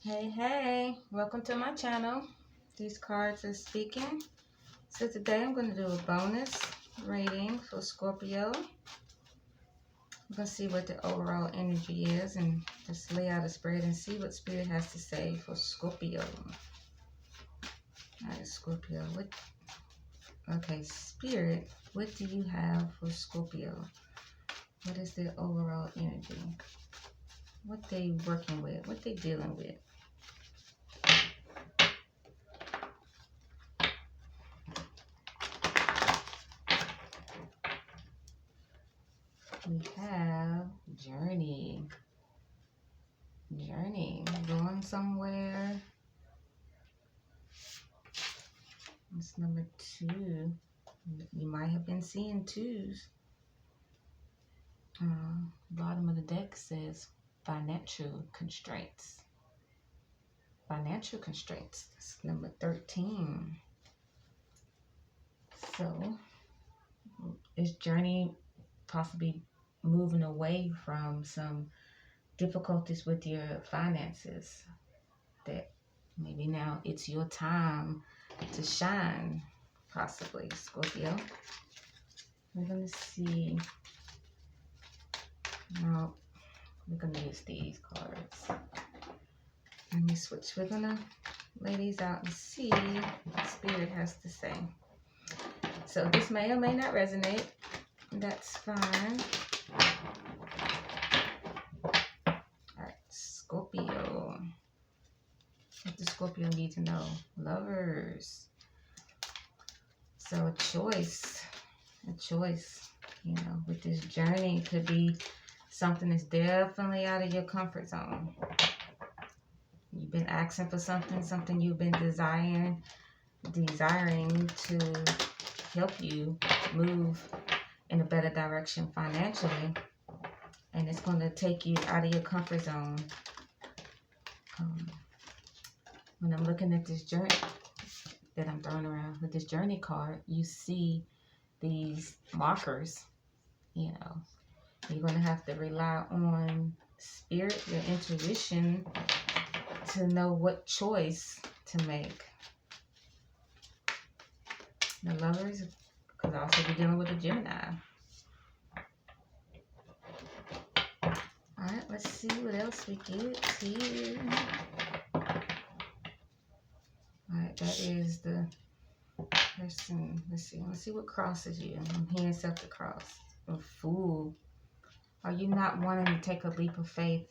Hey, welcome to my channel. These cards are speaking. So today I'm going to do a bonus reading for Scorpio. We're going to see what the overall energy is and just lay out a spread and see what Spirit has to say for Scorpio. Alright, Scorpio. Okay, Spirit, what do you have for Scorpio? What is their overall energy? What they working with? What they dealing with? We have journey, going somewhere. It's number 2. You might have been seeing 2s. Bottom of the deck says financial constraints. Financial constraints. That's number 13. So, is journey possibly moving away from some difficulties with your finances that maybe now it's your time to shine, possibly, Scorpio? We're going to see. Now, we're going to use these cards. Let me switch. We're going to lay these out and see what Spirit has to say. So this may or may not resonate. That's fine. Alright, Scorpio. What does Scorpio need to know? Lovers. So a choice, you know, with this journey could be something that's definitely out of your comfort zone. You've been asking for something you've been desiring to help you move in a better direction financially, and it's going to take you out of your comfort zone. When I'm looking at this journey that I'm throwing around with this journey card, you see these markers. You know, you're going to have to rely on Spirit, your intuition, to know what choice to make. The Lovers could also be dealing with a Gemini. Alright, let's see what else we get here. Alright, that is the person. Let's see what crosses you. I'm hearing something cross. A Fool. Are you not wanting to take a leap of faith?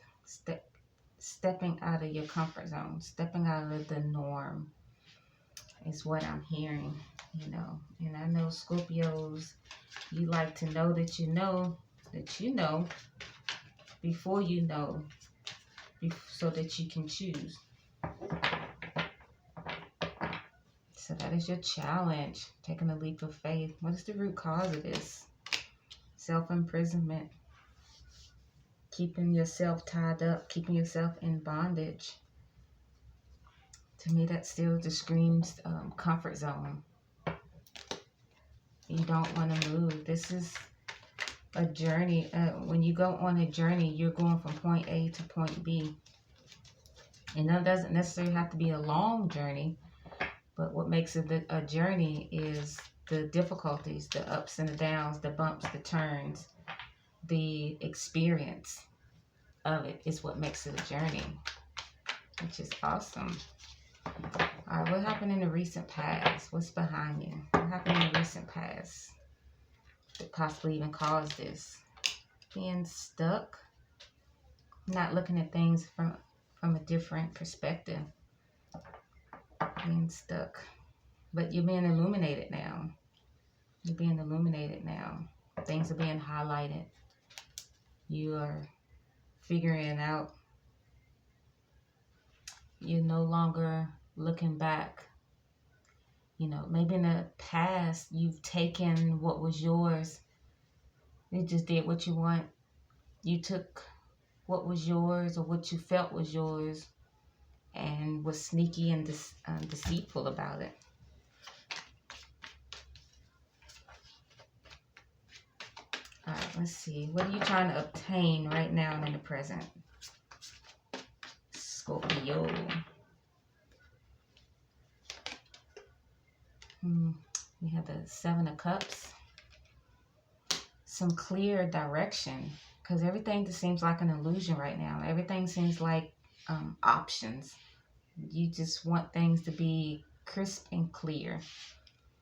Stepping out of your comfort zone, stepping out of the norm is what I'm hearing, you know. And I know Scorpios, you like to know that you know that you know before you know, so that you can choose. So that is your challenge, taking a leap of faith. What is the root cause of this? Self-imprisonment. Keeping yourself tied up, keeping yourself in bondage. To me, that still just screams comfort zone. You don't want to move. This is a journey. When you go on a journey, you're going from point A to point B. And that doesn't necessarily have to be a long journey, but what makes it a journey is the difficulties, the ups and the downs, the bumps, the turns, the experience of it is what makes it a journey, which is awesome. All right, what happened in the recent past? What's behind you? What happened in the recent past that possibly even caused this? Being stuck, not looking at things from a different perspective. Being stuck, but you're being illuminated now. You're being illuminated now. Things are being highlighted. You are figuring out. You're no longer looking back. You know, maybe in the past you've taken what was yours. You just did what you want. You took what was yours or what you felt was yours and was sneaky and deceitful about it. All right, let's see. What are you trying to obtain right now and in the present? Scorpio. We have the Seven of Cups. Some clear direction, because everything just seems like an illusion right now. Everything seems like options. You just want things to be crisp and clear.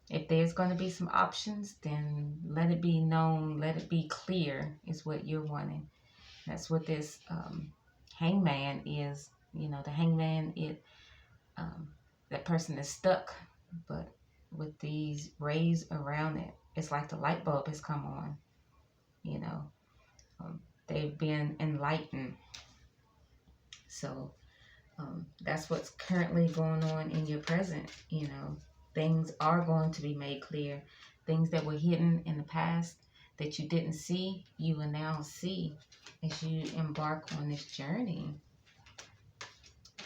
If there's going to be some options, then let it be known, let it be clear is what you're wanting. That's what this hangman is. You know, the hangman, that person is stuck, but with these rays around it, it's like the light bulb has come on. You know, they've been enlightened. So that's what's currently going on in your present. You know, things are going to be made clear. Things that were hidden in the past that you didn't see, you will now see as you embark on this journey.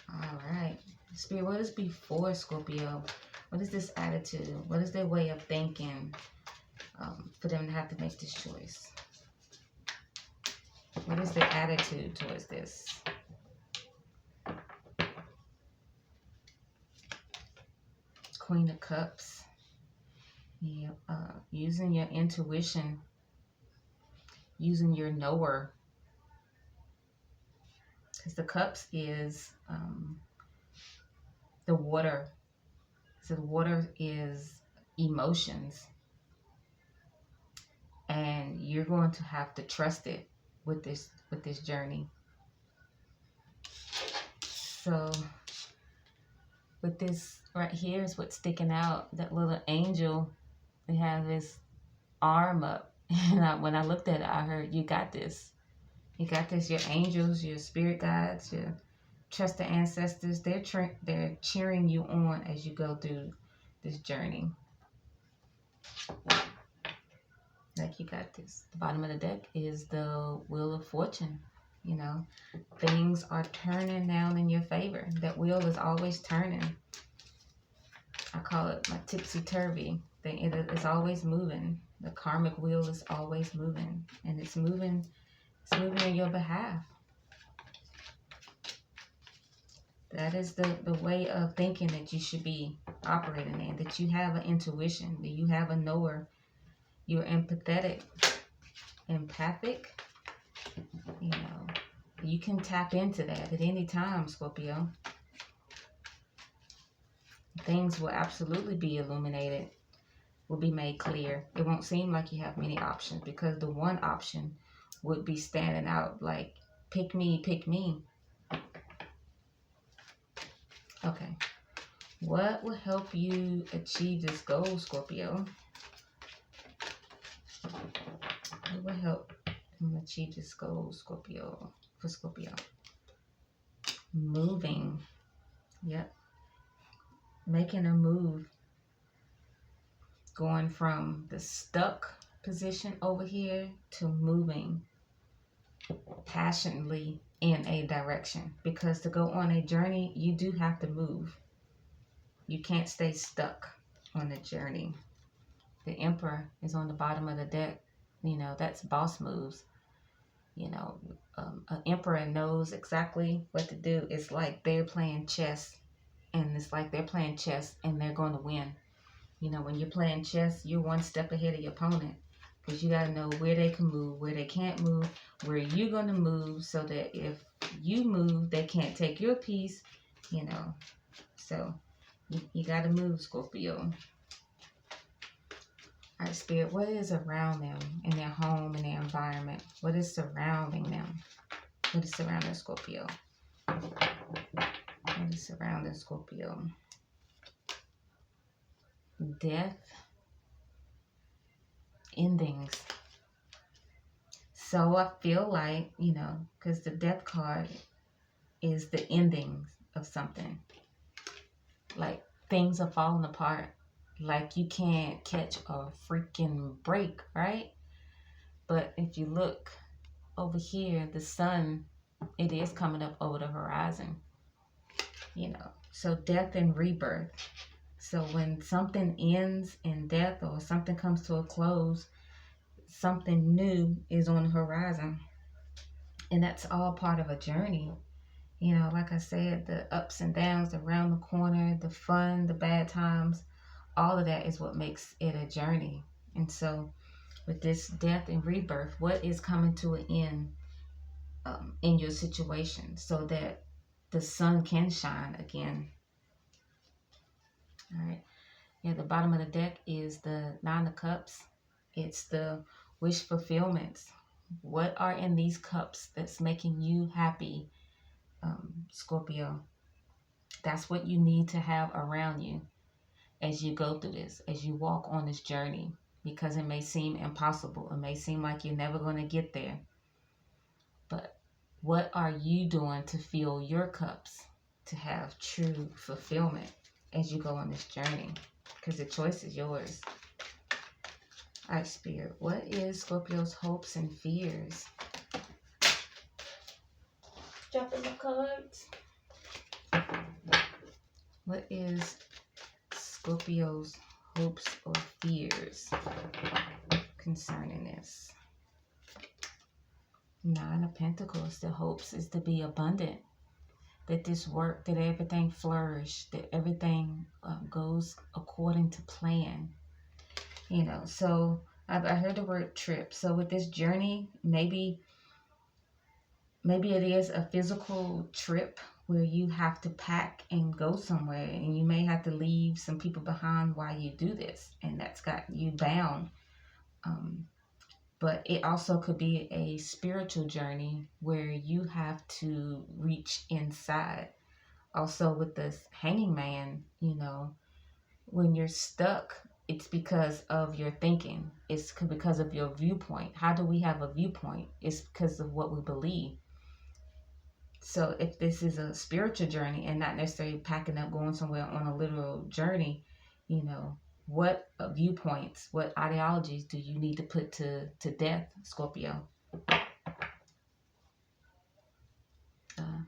All right. Spirit, what is before Scorpio? What is this attitude? What is their way of thinking for them to have to make this choice? What is their attitude towards this? Queen of Cups. Yeah, using your intuition, using your knower. Because the Cups is the water. So the water is emotions. And you're going to have to trust it with this journey. So with this right here is what's sticking out. That little angel, they have his arm up. And when I looked at it, I heard, you got this. You got this. Your angels, your spirit guides, your trusted ancestors, they're cheering you on as you go through this journey. Like, you got this. The bottom of the deck is the Wheel of Fortune. You know, things are turning now in your favor. That wheel is always turning. I call it my tipsy-turvy. It's always moving. The karmic wheel is always moving. And it's moving on your behalf. That is the way of thinking that you should be operating in. That you have an intuition. That you have a knower. You're empathetic. Empathic. You know, you can tap into that at any time, Scorpio. Things will absolutely be illuminated. Will be made clear. It won't seem like you have many options, because the one option would be standing out like, pick me, pick me. Okay. What will help you achieve this goal, Scorpio? What will help you achieve this goal, Scorpio? For Scorpio. Moving. Yep. Making a move. Going from the stuck position over here to moving passionately in a direction. Because to go on a journey, you do have to move. You can't stay stuck on the journey. The Emperor is on the bottom of the deck. You know, that's boss moves. You know, an emperor knows exactly what to do. It's like they're playing chess. And it's like they're playing chess and they're going to win. You know, when you're playing chess, you're one step ahead of your opponent. Because you got to know where they can move, where they can't move, where you're going to move, so that if you move, they can't take your piece, you know. So, you got to move, Scorpio. All right, Spirit, what is around them in their home, in their environment? What is surrounding them? What is surrounding Scorpio? What is surrounding Scorpio? Death. Endings. So I feel like, you know, because the death card is the endings of something. Like, things are falling apart. Like, you can't catch a freaking break, right? But if you look over here, the sun, it is coming up over the horizon. You know, so death and rebirth. So when something ends in death or something comes to a close, something new is on the horizon. And that's all part of a journey. You know, like I said, the ups and downs, around the corner, the fun, the bad times, all of that is what makes it a journey. And so with this death and rebirth, what is coming to an end in your situation so that the sun can shine again? All right. Yeah, the bottom of the deck is the Nine of Cups. It's the wish fulfillments. What are in these cups that's making you happy, Scorpio? That's what you need to have around you as you go through this, as you walk on this journey, because it may seem impossible. It may seem like you're never going to get there. But what are you doing to fill your cups to have true fulfillment as you go on this journey? Because the choice is yours. All right, Spirit, what is Scorpio's hopes and fears? Dropping the cards. What is Scorpio's hopes or fears concerning this? Nine of Pentacles. The hopes is to be abundant, that this work, that everything flourish, that everything goes according to plan. You know, so I heard the word trip. So with this journey, maybe it is a physical trip where you have to pack and go somewhere, and you may have to leave some people behind while you do this, and that's got you bound. But it also could be a spiritual journey where you have to reach inside. Also with this Hanging Man, you know, when you're stuck, it's because of your thinking. It's because of your viewpoint. How do we have a viewpoint? It's because of what we believe. So if this is a spiritual journey and not necessarily packing up, going somewhere on a literal journey, you know, what viewpoints, what ideologies do you need to put to death, Scorpio?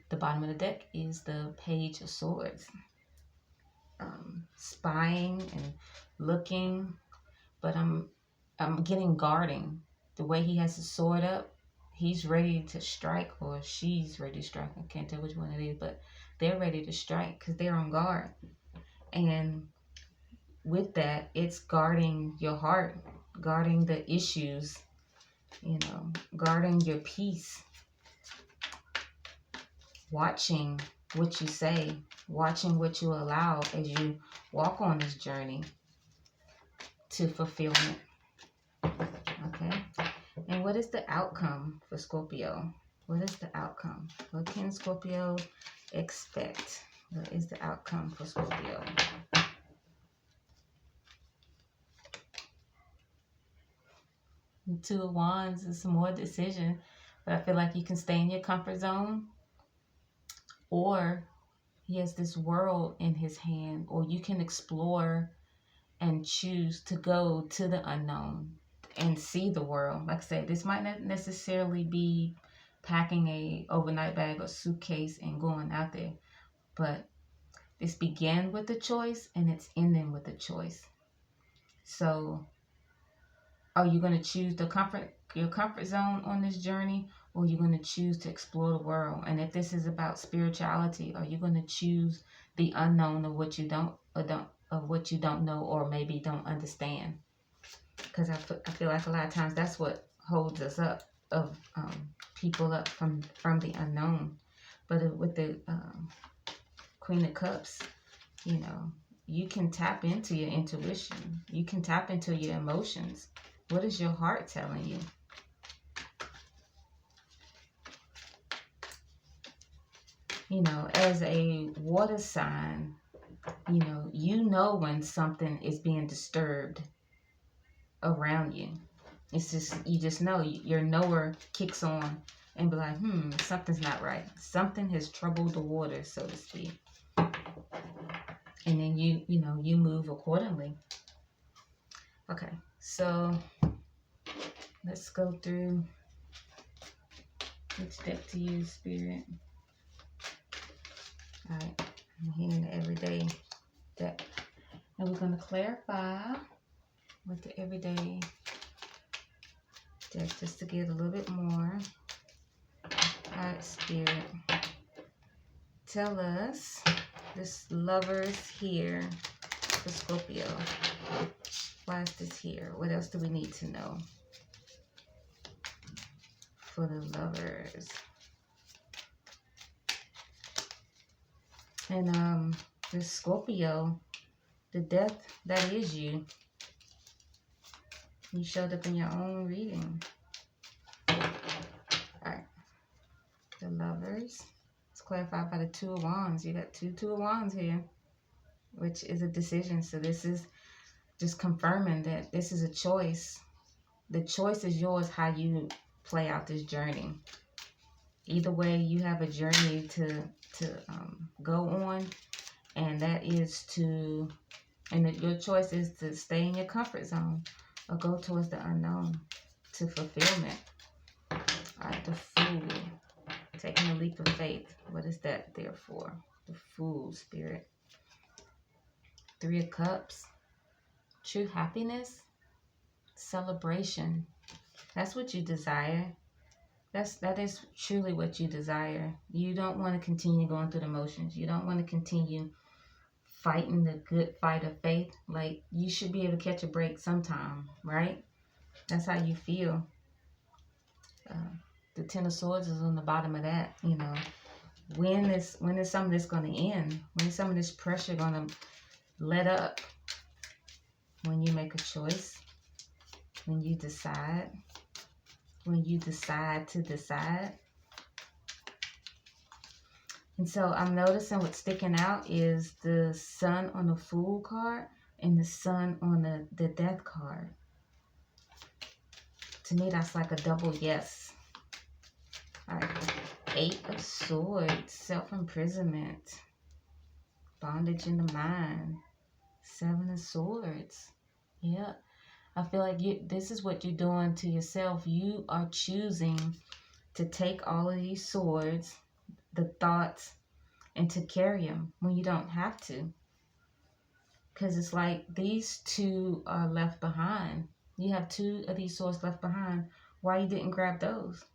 The bottom of the deck is the Page of Swords. Spying and looking, but I'm getting guarding. The way he has his sword up, he's ready to strike, or she's ready to strike. I can't tell which one it is, but they're ready to strike because they're on guard. And with that, it's guarding your heart, guarding the issues, you know, guarding your peace, watching what you say, watching what you allow as you walk on this journey to fulfillment. Okay. And what is the outcome for Scorpio? What is the outcome? What can Scorpio expect? What is the outcome for Scorpio? The Two of Wands is some more decision, but I feel like you can stay in your comfort zone, or he has this world in his hand, or you can explore and choose to go to the unknown and see the world. Like I said, this might not necessarily be packing a overnight bag or suitcase and going out there, but this began with a choice and it's ending with a choice. So are you going to choose your comfort zone on this journey, or are you going to choose to explore the world? And if this is about spirituality, are you going to choose the unknown of what you don't know, or maybe don't understand? Because I feel like a lot of times that's what holds us up, of people up from the unknown. But with the Queen of Cups, you know, you can tap into your intuition. You can tap into your emotions. What is your heart telling you? You know, as a water sign, you know when something is being disturbed around you. It's just, you just know, your knower kicks on and be like, something's not right. Something has troubled the water, so to speak. And then you move accordingly. Okay, so let's go through which deck to use, Spirit. All right, I'm hearing the everyday deck. And we're going to clarify with the everyday deck just to get a little bit more. All right, Spirit. tell us this Lovers here for Scorpio? Why is this here? What else do we need to know for the Lovers? And this Scorpio, the death, that is you. You showed up in your own reading. Alright. The Lovers. It's clarified by the Two of Wands. You got Two of Wands here, which is a decision. So this is just confirming that this is a choice. The choice is yours how you play out this journey. Either way, you have a journey to go on, and that is to, and your choice is to stay in your comfort zone or go towards the unknown to fulfillment. Alright, the Fool. Taking a leap of faith. What is that there for? The Fool, Spirit. Three of Cups. True happiness. Celebration. That's what you desire. That is truly what you desire. You don't want to continue going through the motions. You don't want to continue fighting the good fight of faith. Like, you should be able to catch a break sometime, right? That's how you feel. The Ten of Swords is on the bottom of that. You know, when is some of this going to end? When is some of this pressure going to let up? When you make a choice. When you decide. When you decide to decide. And so I'm noticing what's sticking out is the Sun on the Fool card and the Sun on the Death card. To me, that's like a double yes. All right. Eight of Swords, self-imprisonment, bondage in the mind. Seven of Swords. Yeah. I feel like this is what you're doing to yourself. You are choosing to take all of these swords, the thoughts, and to carry them when you don't have to. Because it's like these two are left behind. You have two of these swords left behind. Why you didn't grab those?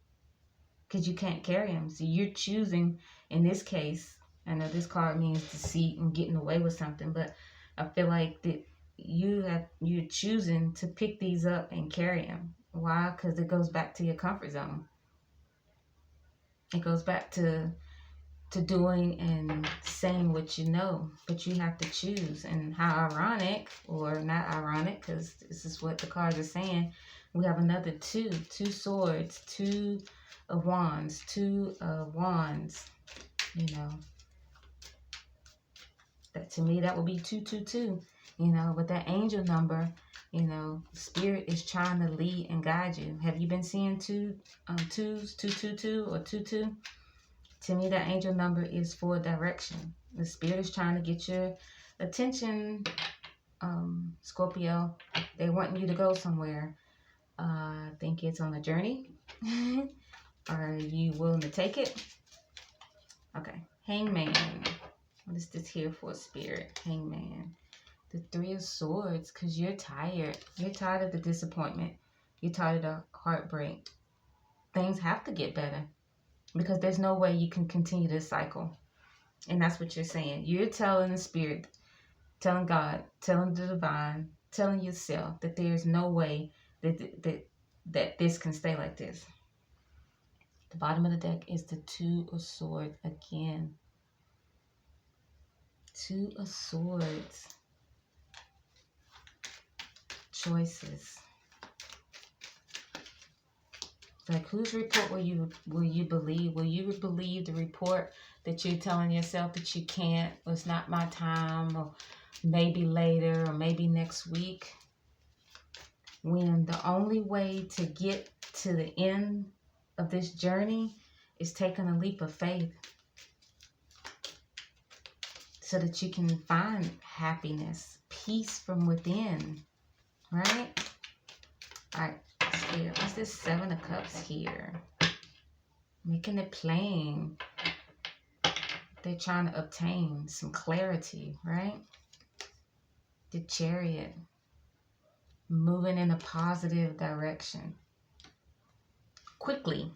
Because you can't carry them. So you're choosing, in this case, I know this card means deceit and getting away with something, but I feel like that you're choosing to pick these up and carry them. Why? Because it goes back to your comfort zone. It goes back to doing and saying what you know, but you have to choose. And how ironic, or not ironic, because this is what the cards are saying, we have another two swords, Two of Wands, you know. That, to me, that would be 222. You know, with that angel number, you know, Spirit is trying to lead and guide you. Have you been seeing twos, 222 or 22? To me, that angel number is for direction. The Spirit is trying to get your attention, Scorpio. They want you to go somewhere. I think it's on a journey. Are you willing to take it? Okay. Hangman. What is this here for, Spirit? Hangman. The Three of Swords, because you're tired. You're tired of the disappointment. You're tired of the heartbreak. Things have to get better, because there's no way you can continue this cycle. And that's what you're saying. You're telling the Spirit, telling God, telling the divine, telling yourself that there's no way that this can stay like this. The bottom of the deck is the Two of Swords again. Two of Swords. Choices. Like, whose report will you believe? Will you believe the report that you're telling yourself that you can't, or it's not my time, or maybe later, or maybe next week? When the only way to get to the end of this journey is taking a leap of faith, so that you can find happiness, peace from within, right? All right. What's this Seven of Cups here? Making it plain. They're trying to obtain some clarity, right? The Chariot. Moving in a positive direction. Quickly.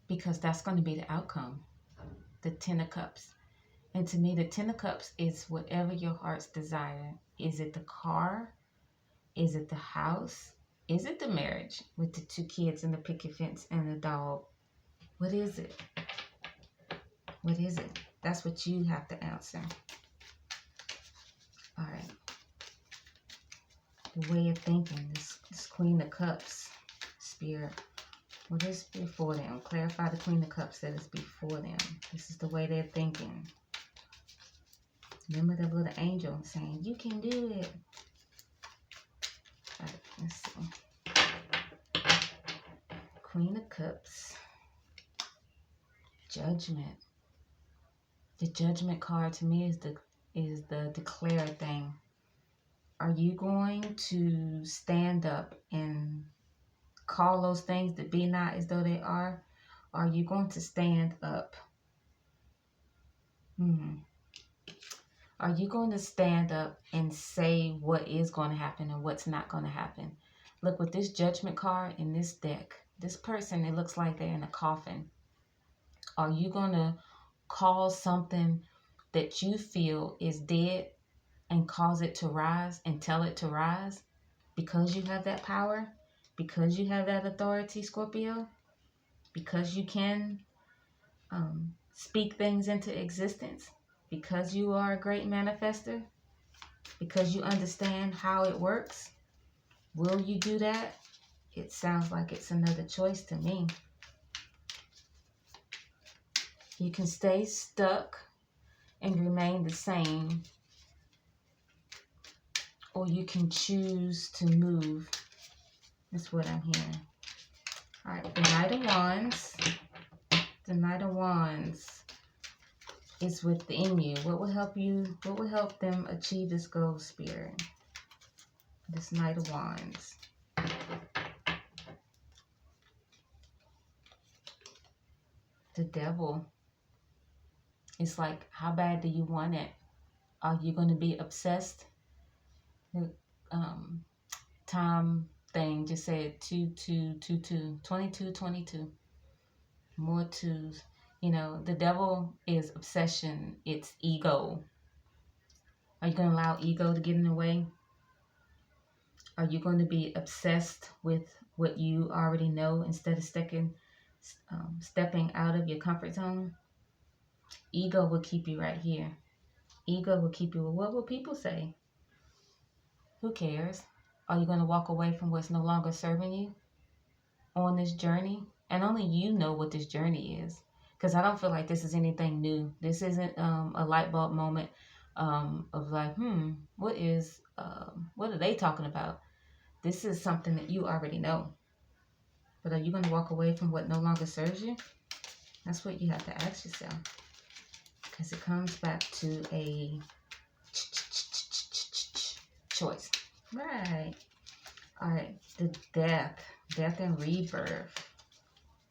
because that's going to be the outcome. The Ten of Cups. And to me, the Ten of Cups is whatever your heart's desire. Is it the car? Is it the house? Is it the marriage with the 2 kids and the picket fence and the dog? What is it? What is it? That's what you have to answer. All right. The way of thinking, this Queen of Cups, Spirit. What is before them? Clarify the Queen of Cups that is before them. This is the way they're thinking. Remember the little angel saying, you can do it. All right, let's see. Queen of Cups. Judgment. The Judgment card to me is the declare thing. Are you going to stand up and call those things that be not as though they are? Are you going to stand up? Are you going to stand up and say what is going to happen and what's not going to happen? Look, with this Judgment card in this deck, this person, it looks like they're in a coffin. Are you going to call something that you feel is dead and cause it to rise and tell it to rise? Because you have that power? Because you have that authority, Scorpio? Because you can speak things into existence? Because you are a great manifester? Because you understand how it works? Will you do that? It sounds like it's another choice to me. You can stay stuck and remain the same, or you can choose to move. That's what I'm hearing. All right, the Knight of Wands. The Knight of Wands is within you. What will help you? What will help them achieve this goal, Spirit? This Knight of Wands. The Devil. It's like, how bad do you want it? Are you going to be obsessed? The time thing just said 2222, 2222. More twos. You know, the devil is obsession. It's ego. Are you going to allow ego to get in the way? Are you going to be obsessed with what you already know instead of stepping out of your comfort zone? Ego will keep you right here. Ego will keep you. Well, what will people say? Who cares? Are you going to walk away from what's no longer serving you on this journey? And only you know what this journey is. Because I don't feel like this is anything new. This isn't a light bulb moment of like, what are they talking about? This is something that you already know. But are you going to walk away from what no longer serves you? That's what you have to ask yourself. Because it comes back to a choice. Right. All right. The death and rebirth.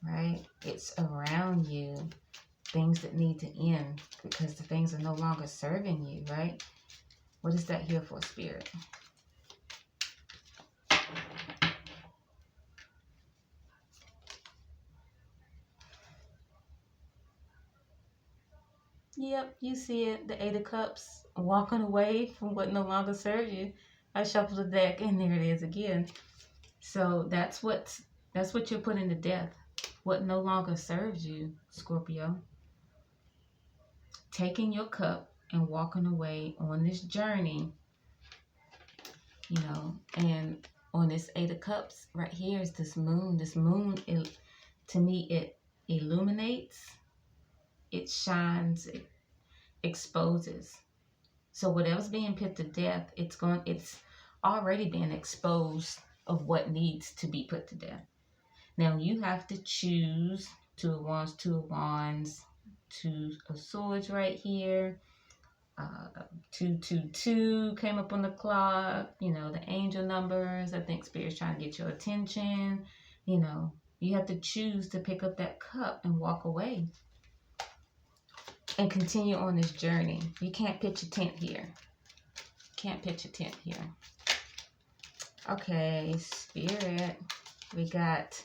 Right? It's around you. Things that need to end because the things are no longer serving you, right? What is that here for, Spirit? Yep, you see it. The Eight of Cups. Walking away from what no longer serves you. I shuffle the deck and there it is again. So that's what you're putting to death. What no longer serves you, Scorpio. Taking your cup and walking away on this journey, you know, and on this Eight of Cups right here is this moon. This moon, to me, it illuminates, it shines, it exposes. So whatever's being put to death, it's already been exposed of what needs to be put to death. Now you have to choose. Two of Wands, Two of Swords right here. 222 came up on the clock. You know, the angel numbers. I think Spirit's trying to get your attention. You know, you have to choose to pick up that cup and walk away. And continue on this journey. You can't pitch a tent here. Can't pitch a tent here. Okay, Spirit. We got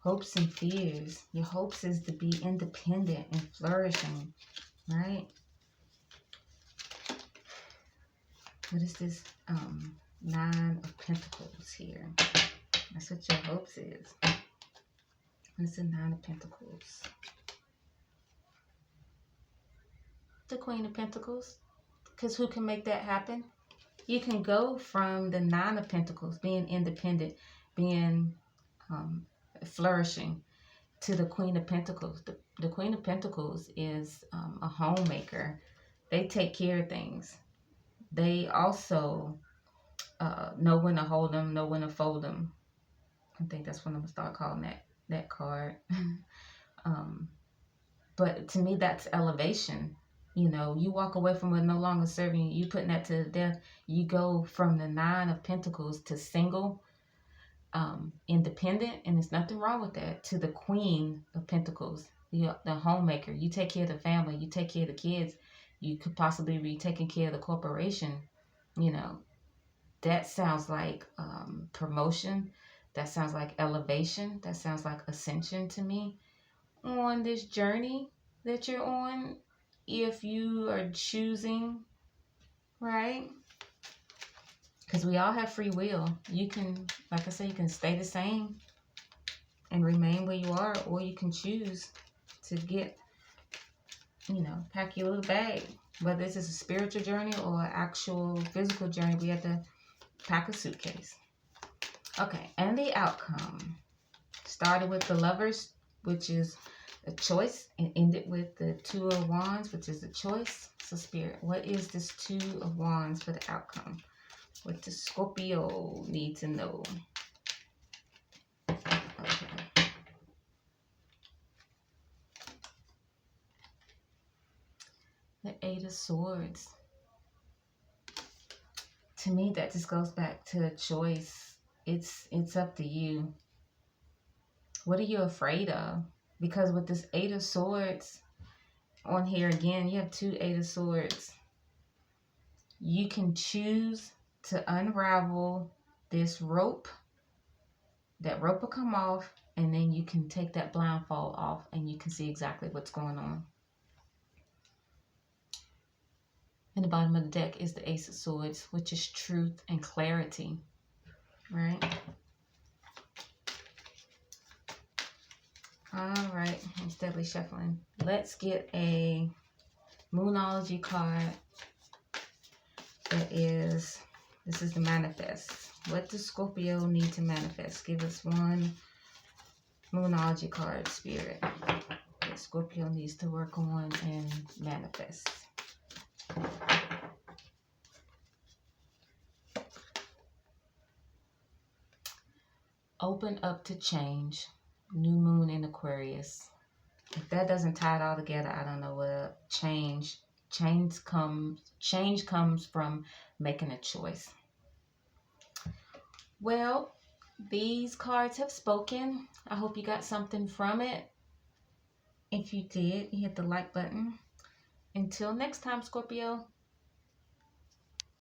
hopes and fears. Your hopes is to be independent and flourishing, right? What is this? Nine of Pentacles here. That's what your hopes is. What is the Nine of Pentacles? The Queen of Pentacles. Because who can make that happen? You can go from the Nine of Pentacles, being independent, being flourishing, to the Queen of Pentacles. The Queen of Pentacles is a homemaker. They take care of things. They also know when to hold them, know when to fold them. I think that's when I'm going to start calling that card. But to me, that's elevation. You know, you walk away from it no longer serving you. You putting that to the death. You go from the Nine of Pentacles to single, independent, and there's nothing wrong with that, to the Queen of Pentacles, the homemaker. You take care of the family. You take care of the kids. You could possibly be taking care of the corporation. You know, that sounds like promotion. That sounds like elevation. That sounds like ascension to me. On this journey that you're on, if you are choosing, right? Because we all have free will. You can, like I said, you can stay the same and remain where you are, or you can choose to get, you know, pack your little bag. Whether this is a spiritual journey or an actual physical journey, we have to pack a suitcase. Okay, and the outcome started with the Lovers, which is a choice, and ended with the Two of Wands, which is a choice. So Spirit, what is this Two of Wands for the outcome? What does Scorpio need to know? Okay. The Eight of Swords. To me, that just goes back to a choice. It's up to you. What are you afraid of? Because with this Eight of Swords on here again, you have two Eight of Swords. You can choose to unravel this rope. That rope will come off, and then you can take that blindfold off and you can see exactly what's going on. In the bottom of the deck is the Ace of Swords, which is truth and clarity, right? All right, I'm steadily shuffling. Let's get a Moonology card that is, this is the manifest. What does Scorpio need to manifest? Give us one Moonology card, Spirit, that Scorpio needs to work on and manifest. Open up to change. New moon in Aquarius. If that doesn't tie it all together, I don't know what. Change comes from making a choice. Well, these cards have spoken. I hope you got something from it. If you did, you hit the like button. Until next time, Scorpio.